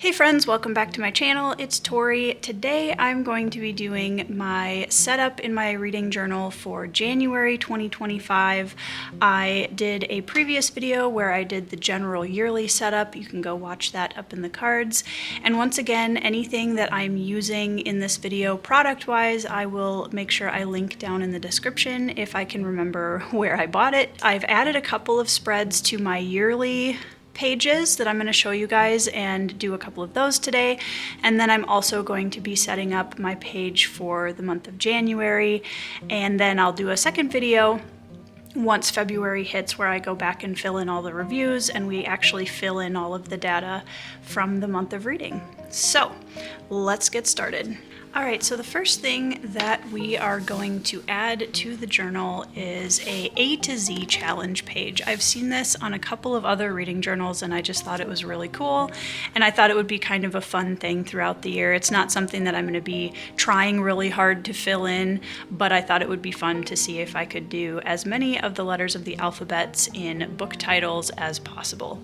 Hey friends, welcome back to my channel. It's Tori. Today I'm going to be doing my setup in my reading journal for January 2025. I did a previous video where I did the general yearly setup. You can go watch that up in the cards. And once again, anything that I'm using in this video product-wise, I will make sure I link down in the description if I can remember where I bought it. I've added a couple of spreads to my yearly pages that I'm going to show you guys and do a couple of those today. And then I'm also going to be setting up my page for the month of January, and then I'll do a second video once February hits where I go back and fill in all the reviews and we actually fill in all of the data from the month of reading. So let's get started. All right, so the first thing that we are going to add to the journal is A to Z challenge page. I've seen this on a couple of other reading journals and I just thought it was really cool, and I thought it would be kind of a fun thing throughout the year. It's not something that I'm going to be trying really hard to fill in, but I thought it would be fun to see if I could do as many of the letters of the alphabets in book titles as possible.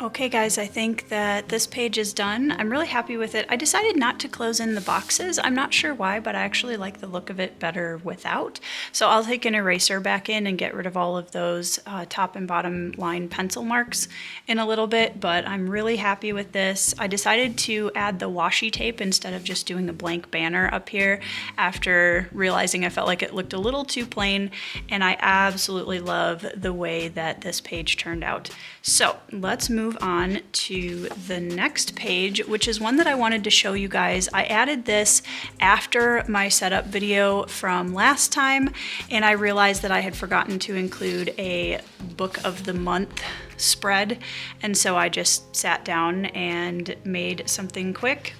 Okay guys, I think that this page is done. I'm really happy with it. I decided not to close in the boxes. I'm not sure why, but I actually like the look of it better without. So I'll take an eraser back in and get rid of all of those top and bottom line pencil marks in a little bit, but I'm really happy with this. I decided to add the washi tape instead of just doing a blank banner up here after realizing I felt like it looked a little too plain, and I absolutely love the way that this page turned out. So let's move on to the next page, which is one that I wanted to show you guys. I added this after my setup video from last time, and I realized that I had forgotten to include a book of the month spread, and so I just sat down and made something quick.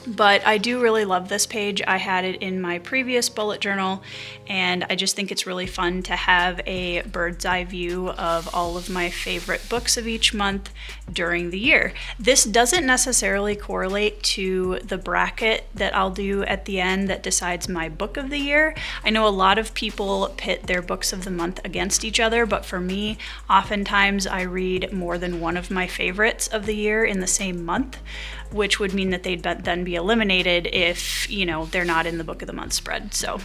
But I do really love this page. I had it in my previous bullet journal, and I just think it's really fun to have a bird's eye view of all of my favorite books of each month during the year. This doesn't necessarily correlate to the bracket that I'll do at the end that decides my book of the year. I know a lot of people pit their books of the month against each other, but for me, oftentimes I read more than one of my favorites of the year in the same month, which would mean that they'd then be eliminated if, you know, they're not in the book of the month spread. So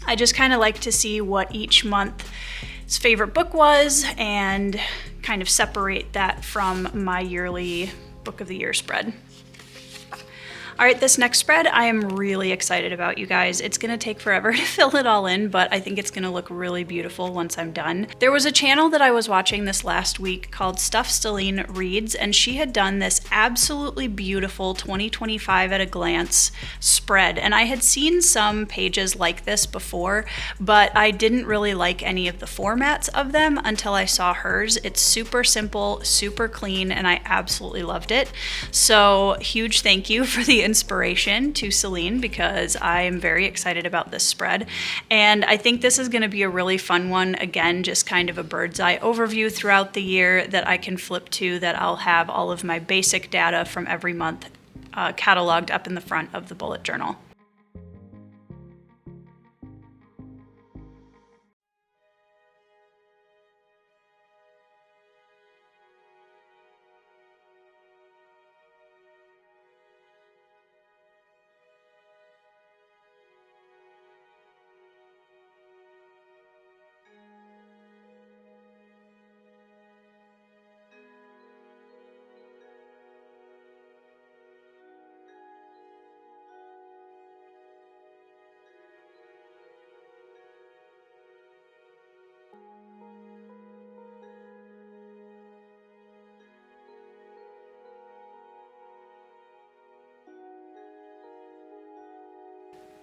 I just kind of like to see what each month's favorite book was and kind of separate that from my yearly book of the year spread. All right, this next spread I am really excited about, you guys. It's gonna take forever to fill it all in, but I think it's gonna look really beautiful once I'm done. There was a channel that I was watching this last week called Stuff Stelline Reads, and she had done this absolutely beautiful 2025 at a glance spread. And I had seen some pages like this before, but I didn't really like any of the formats of them until I saw hers. It's super simple, super clean, and I absolutely loved it. So huge thank you for the inspiration to Celine, because I am very excited about this spread. And I think this is going to be a really fun one. Again, just kind of a bird's eye overview throughout the year that I can flip to, that I'll have all of my basic data from every month cataloged up in the front of the bullet journal.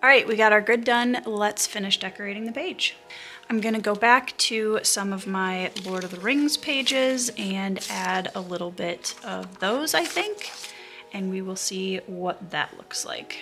All right, we got our grid done. Let's finish decorating the page. I'm gonna go back to some of my Lord of the Rings pages and add a little bit of those, I think, and we will see what that looks like.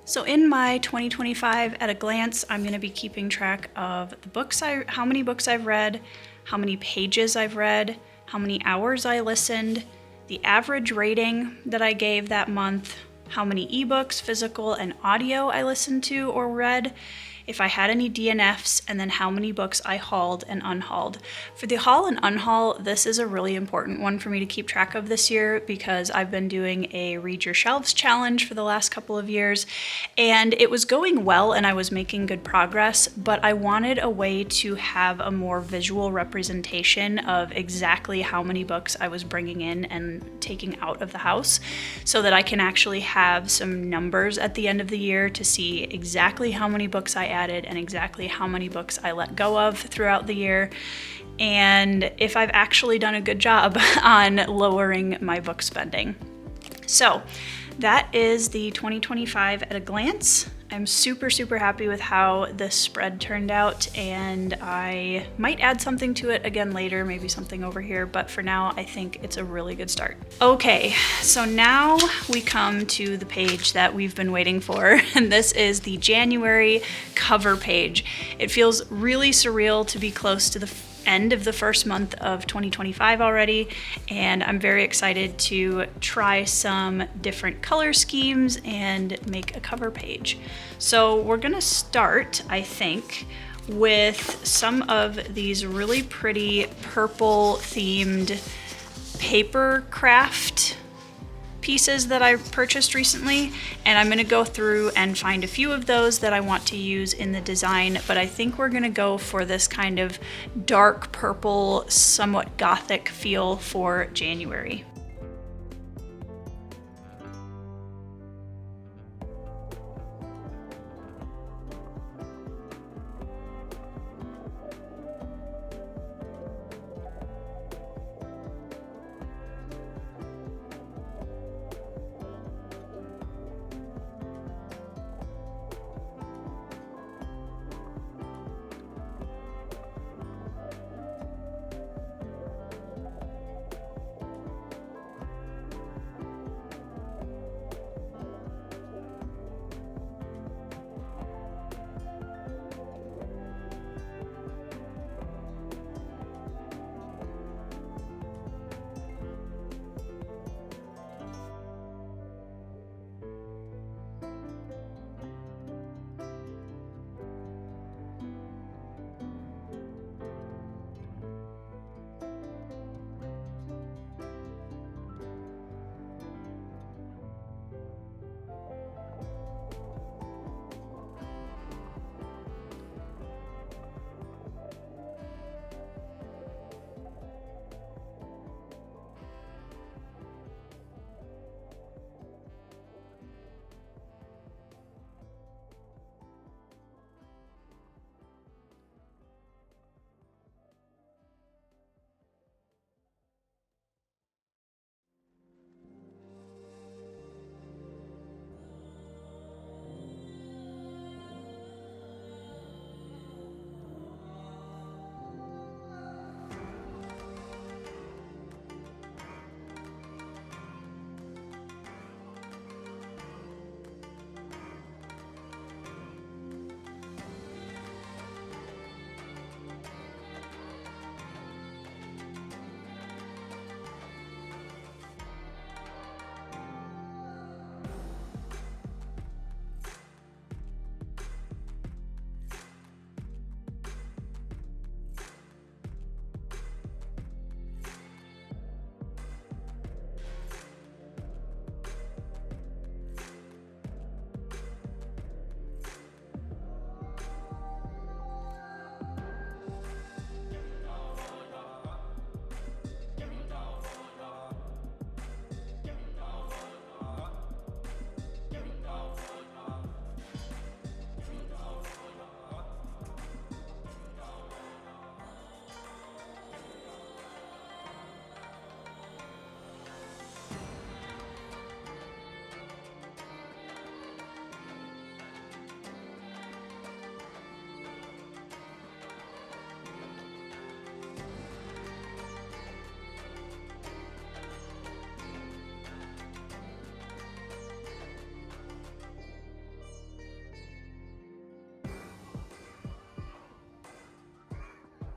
So in my 2025 at a glance, I'm going to be keeping track of the books how many books I've read, how many pages I've read, how many hours I listened, the average rating that I gave that month, how many ebooks, physical and audio I listened to or read, if I had any DNFs, and then how many books I hauled and unhauled. For the haul and unhaul, this is a really important one for me to keep track of this year, because I've been doing a Read Your Shelves challenge for the last couple of years, and it was going well and I was making good progress, but I wanted a way to have a more visual representation of exactly how many books I was bringing in and taking out of the house, so that I can actually have some numbers at the end of the year to see exactly how many books I added and exactly how many books I let go of throughout the year. and if I've actually done a good job on lowering my book spending. So that is the 2025 at a glance. I'm super, super happy with how this spread turned out, and I might add something to it again later, maybe something over here, but for now, I think it's a really good start. Okay, so now we come to the page that we've been waiting for, and this is the January cover page. It feels really surreal to be close to the end of the first month of 2025 already, and I'm very excited to try some different color schemes and make a cover page. So we're gonna start, I think, with some of these really pretty purple themed paper craft pieces that I purchased recently, and I'm gonna go through and find a few of those that I want to use in the design, but I think we're gonna go for this kind of dark purple, somewhat gothic feel for January.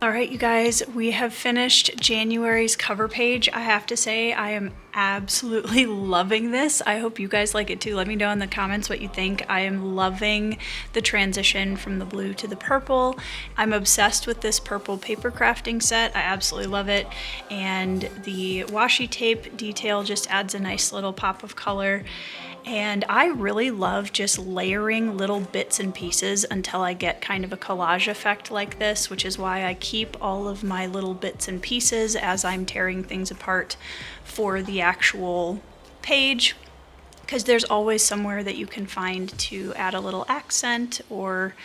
All right, you guys, we have finished January's cover page. I have to say, I am absolutely loving this. I hope you guys like it too. Let me know in the comments what you think. I am loving the transition from the blue to the purple. I'm obsessed with this purple paper crafting set. I absolutely love it. And the washi tape detail just adds a nice little pop of color. And I really love just layering little bits and pieces until I get kind of a collage effect like this, which is why I keep all of my little bits and pieces as I'm tearing things apart for the actual page, because there's always somewhere that you can find to add a little accent or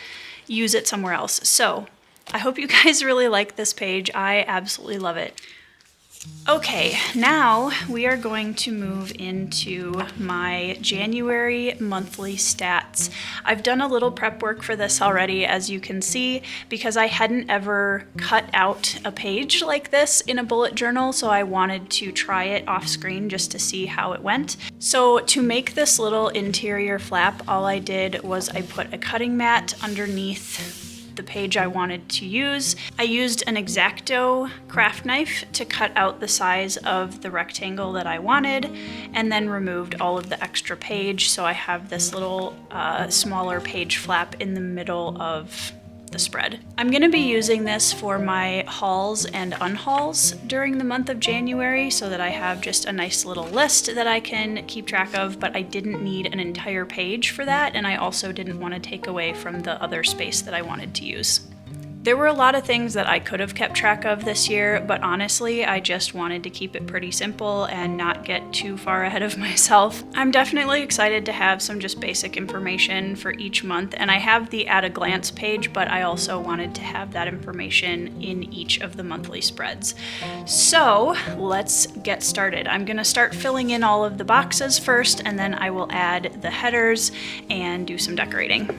use it somewhere else. So I hope you guys really like this page. I absolutely love it. Okay, now we are going to move into my January monthly stats. I've done a little prep work for this already, as you can see, because I hadn't ever cut out a page like this in a bullet journal, so I wanted to try it off screen just to see how it went. So to make this little interior flap, all I did was I put a cutting mat underneath the page I wanted to use. I used an X-Acto craft knife to cut out the size of the rectangle that I wanted, and then removed all of the extra page, so I have this little smaller page flap in the middle of the spread. I'm going to be using this for my hauls and unhauls during the month of January, so that I have just a nice little list that I can keep track of, but I didn't need an entire page for that, and I also didn't want to take away from the other space that I wanted to use. There were a lot of things that I could have kept track of this year, but honestly, I just wanted to keep it pretty simple and not get too far ahead of myself. I'm definitely excited to have some just basic information for each month, and I have the at a glance page, but I also wanted to have that information in each of the monthly spreads. So let's get started. I'm gonna start filling in all of the boxes first, and then I will add the headers and do some decorating.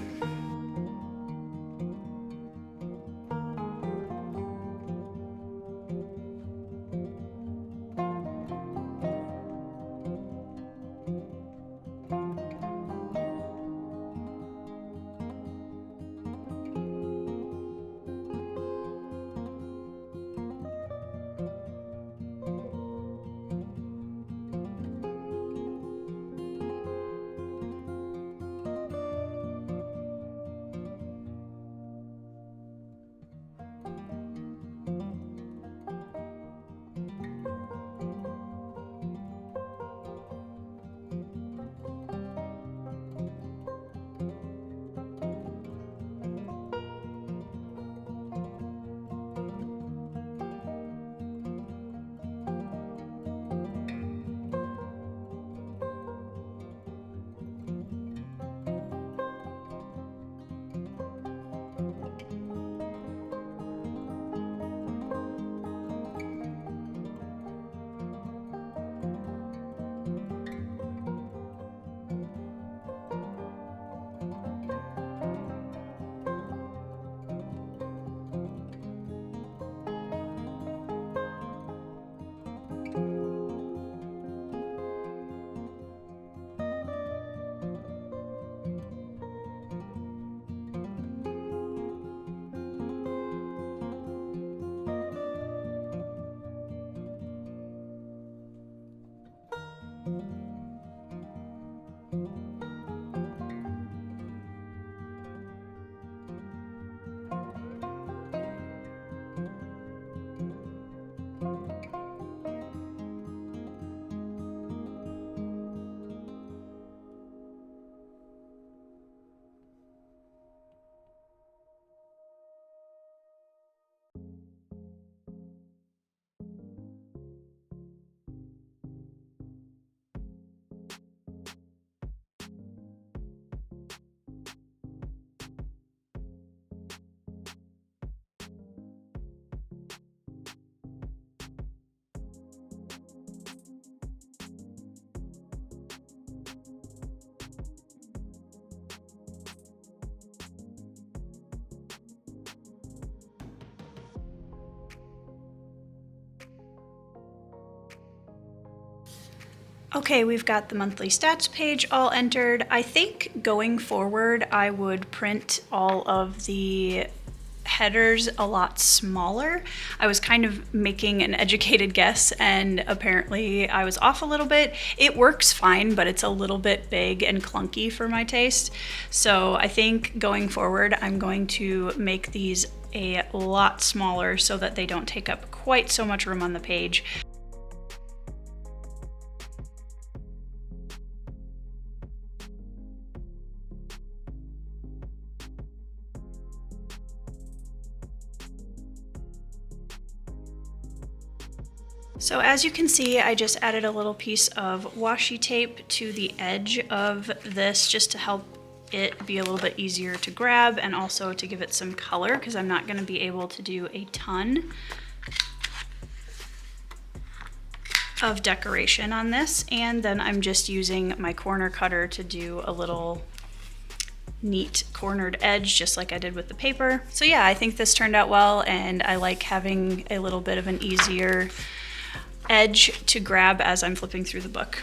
Okay, we've got the monthly stats page all entered. I think going forward, I would print all of the headers a lot smaller. I was kind of making an educated guess, and apparently I was off a little bit. It works fine, but it's a little bit big and clunky for my taste. So I think going forward, I'm going to make these a lot smaller so that they don't take up quite so much room on the page. So as you can see, I just added a little piece of washi tape to the edge of this just to help it be a little bit easier to grab and also to give it some color, because I'm not going to be able to do a ton of decoration on this. And then I'm just using my corner cutter to do a little neat cornered edge, just like I did with the paper. So yeah, I think this turned out well, and I like having a little bit of an easier edge to grab as I'm flipping through the book.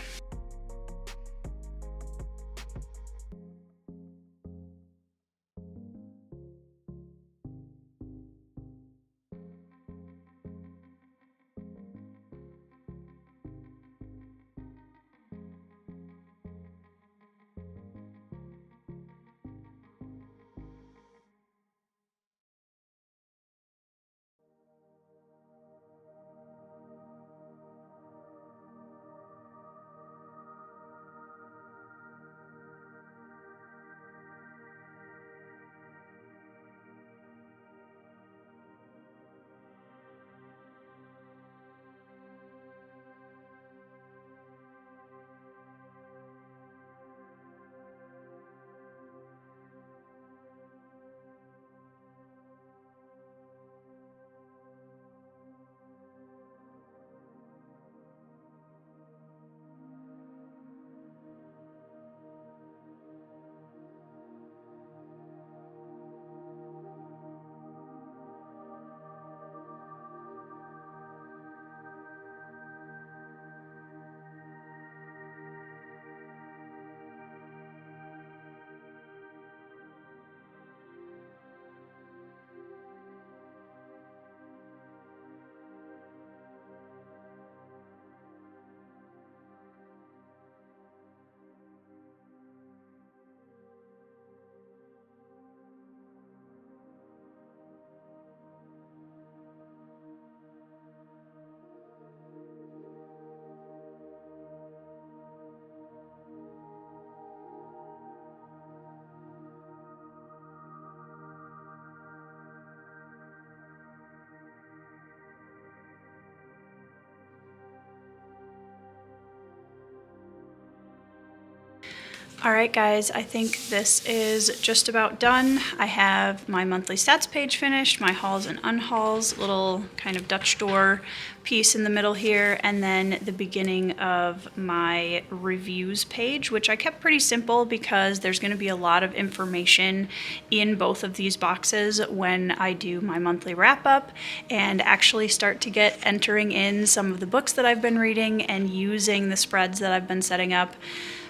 All right, guys, I think this is just about done. I have my monthly stats page finished, my hauls and unhauls, little kind of Dutch door piece in the middle here, and then the beginning of my reviews page, which I kept pretty simple because there's going to be a lot of information in both of these boxes when I do my monthly wrap up and actually start to get entering in some of the books that I've been reading and using the spreads that I've been setting up.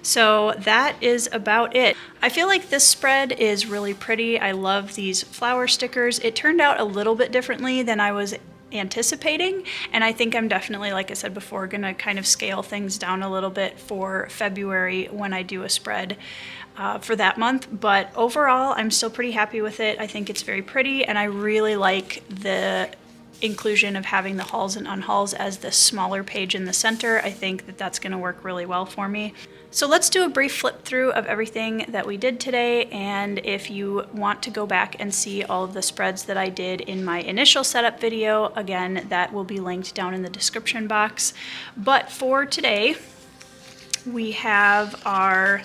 So that is about it. I feel like this spread is really pretty. I love these flower stickers. It turned out a little bit differently than I was anticipating, and I think I'm definitely, like I said before, gonna kind of scale things down a little bit for February when I do a spread for that month. But overall, I'm still pretty happy with it. I think it's very pretty, and I really like the inclusion of having the hauls and unhauls as the smaller page in the center. I think that that's going to work really well for me. So let's do a brief flip through of everything that we did today, and if you want to go back and see all of the spreads that I did in my initial setup video, again, that will be linked down in the description box. But for today, we have our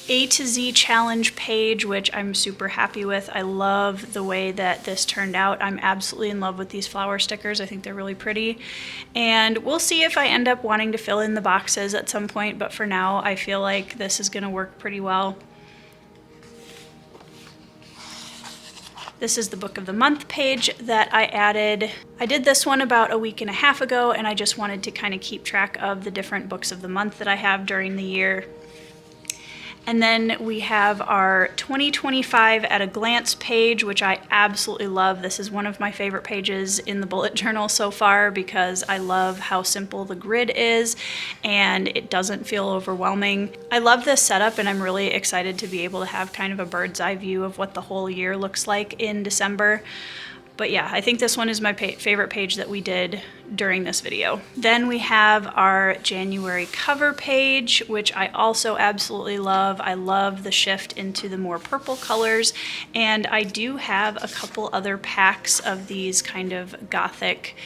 A to Z challenge page, which I'm super happy with. I love the way that this turned out. I'm absolutely in love with these flower stickers. I think they're really pretty. And we'll see if I end up wanting to fill in the boxes at some point, but for now, I feel like this is gonna work pretty well. This is the book of the month page that I added. I did this one about a week and a half ago, and I just wanted to kind of keep track of the different books of the month that I have during the year. And then we have our 2025 at a glance page, which I absolutely love. This is one of my favorite pages in the bullet journal so far because I love how simple the grid is and it doesn't feel overwhelming. I love this setup, and I'm really excited to be able to have kind of a bird's eye view of what the whole year looks like in December. But yeah, I think this one is my favorite page that we did during this video. Then we have our January cover page, which I also absolutely love. I love the shift into the more purple colors, and I do have a couple other packs of these kind of gothic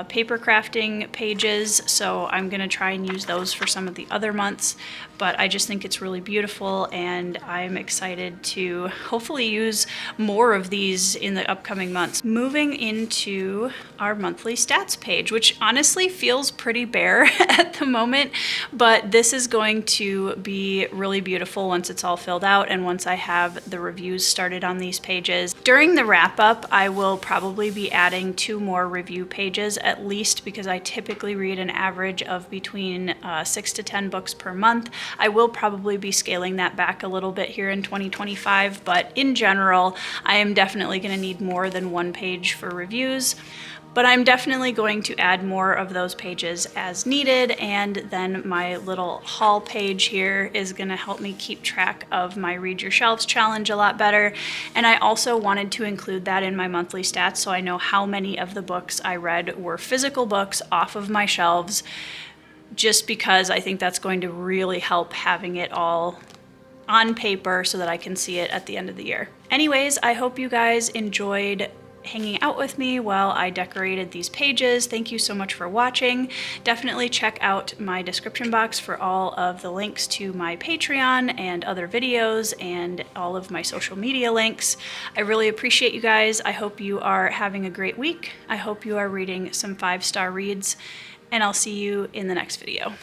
paper crafting pages, so I'm gonna try and use those for some of the other months. but I just think it's really beautiful, and I'm excited to hopefully use more of these in the upcoming months. Moving into our monthly stats page, which honestly feels pretty bare at the moment, but this is going to be really beautiful once it's all filled out and once I have the reviews started on these pages. During the wrap up, I will probably be adding 2 more review pages at least, because I typically read an average of between 6 to 10 books per month. I will probably be scaling that back a little bit here in 2025, but in general, I am definitely going to need more than 1 page for reviews. But I'm definitely going to add more of those pages as needed, and then my little haul page here is going to help me keep track of my Read Your Shelves challenge a lot better. And I also wanted to include that in my monthly stats so I know how many of the books I read were physical books off of my shelves, just because I think that's going to really help having it all on paper so that I can see it at the end of the year. Anyways, I hope you guys enjoyed hanging out with me while I decorated these pages. Thank you so much for watching. Definitely check out my description box for all of the links to my Patreon and other videos and all of my social media links. I really appreciate you guys. I hope you are having a great week. I hope you are reading some 5-star reads, and I'll see you in the next video.